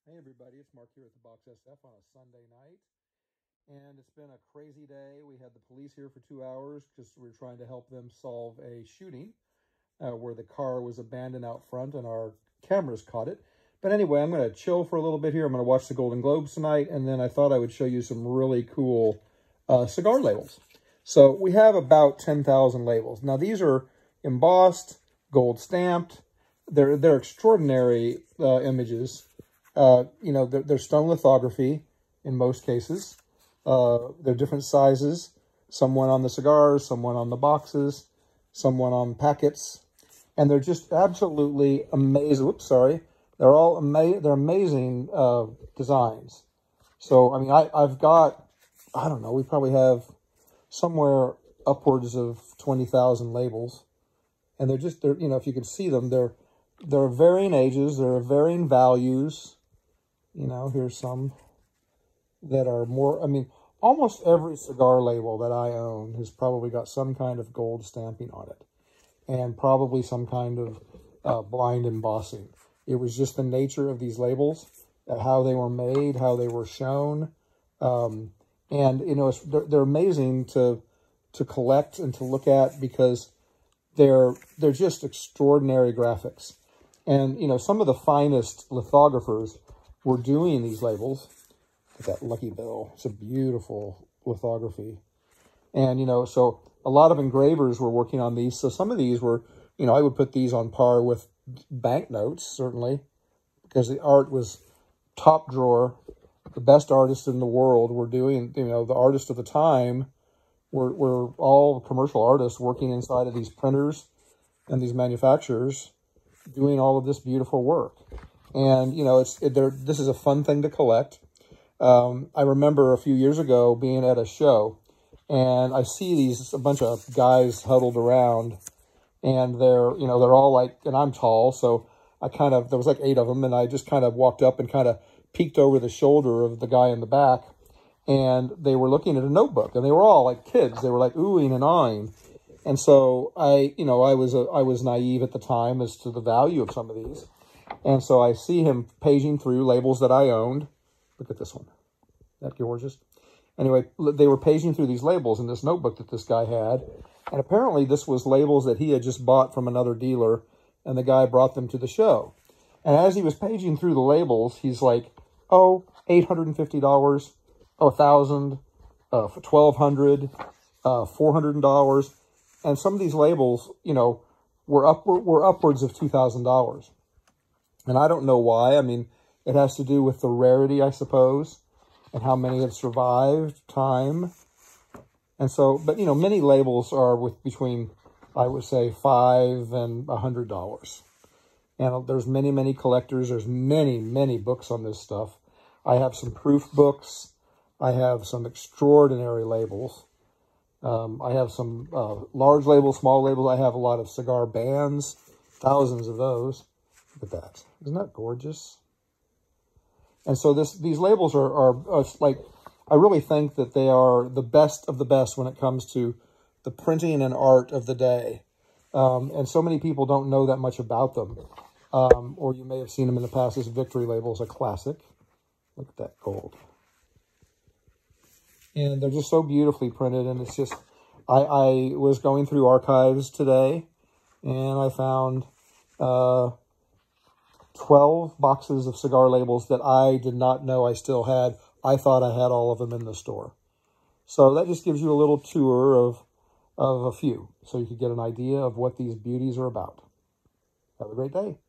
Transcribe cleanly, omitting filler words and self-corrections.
Hey everybody, it's Mark here at the Box SF on a Sunday night. And it's been a crazy day. We had the police here for 2 hours because we were trying to help them solve a shooting where the car was abandoned out front and our cameras caught it. But anyway, I'm going to chill for a little bit here. I'm going to watch the Golden Globes tonight, and then I thought I would show you some really cool cigar labels. So we have about 10,000 labels. Now these are embossed, gold stamped. They're extraordinary images. They're stone lithography in most cases. They're different sizes. Some went on the cigars, some went on the boxes, some went on packets. And they're just absolutely amazing. Whoops, sorry. They're all they're amazing designs. So, I mean, I've got, I don't know, we probably have somewhere upwards of 20,000 labels. And they're, if you can see them, they're varying ages, they're varying values. Here's some that are more, almost every cigar label that I own has probably got some kind of gold stamping on it. And probably some kind of blind embossing. It was just the nature of these labels, how they were made, how they were shown. They're amazing to collect and to look at because they're just extraordinary graphics. And, some of the finest lithographers were doing these labels. Look at that Lucky Bill. It's a beautiful lithography. And, so a lot of engravers were working on these. So some of these were, I would put these on par with banknotes, certainly, because the art was top drawer. The best artists in the world were doing, the artists of the time were all commercial artists working inside of these printers and these manufacturers doing all of this beautiful work. And, this is a fun thing to collect. I remember a few years ago being at a show, and I see a bunch of guys huddled around, and they're all like, and I'm tall, so there was like 8 of them, and I just kind of walked up and kind of peeked over the shoulder of the guy in the back, and they were looking at a notebook, and they were all like kids. They were like oohing and ahhing. And so I was naive at the time as to the value of some of these. And so I see him paging through labels that I owned. Look at this one. Isn't that gorgeous? Anyway, they were paging through these labels in this notebook that this guy had. And apparently this was labels that he had just bought from another dealer, and the guy brought them to the show. And as he was paging through the labels, he's like, oh, $850, oh, $1,000, $1,200, $400. And some of these labels, were upwards of $2,000. And I don't know why. It has to do with the rarity, I suppose, and how many have survived time. And so, but, many labels are between, I would say, $5 and $100. And there's many, many collectors. There's many, many books on this stuff. I have some proof books. I have some extraordinary labels. I have some large labels, small labels. I have a lot of cigar bands, thousands of those. Look at that. Isn't that gorgeous? And so these labels are like, I really think that they are the best of the best when it comes to the printing and art of the day. And so many people don't know that much about them. Or you may have seen them in the past. This Victory label is a classic. Look at that gold. And they're just so beautifully printed. And it's just, I was going through archives today, and I found 12 boxes of cigar labels that I did not know I still had. I thought I had all of them in the store. So that just gives you a little tour of a few, so you could get an idea of what these beauties are about. Have a great day.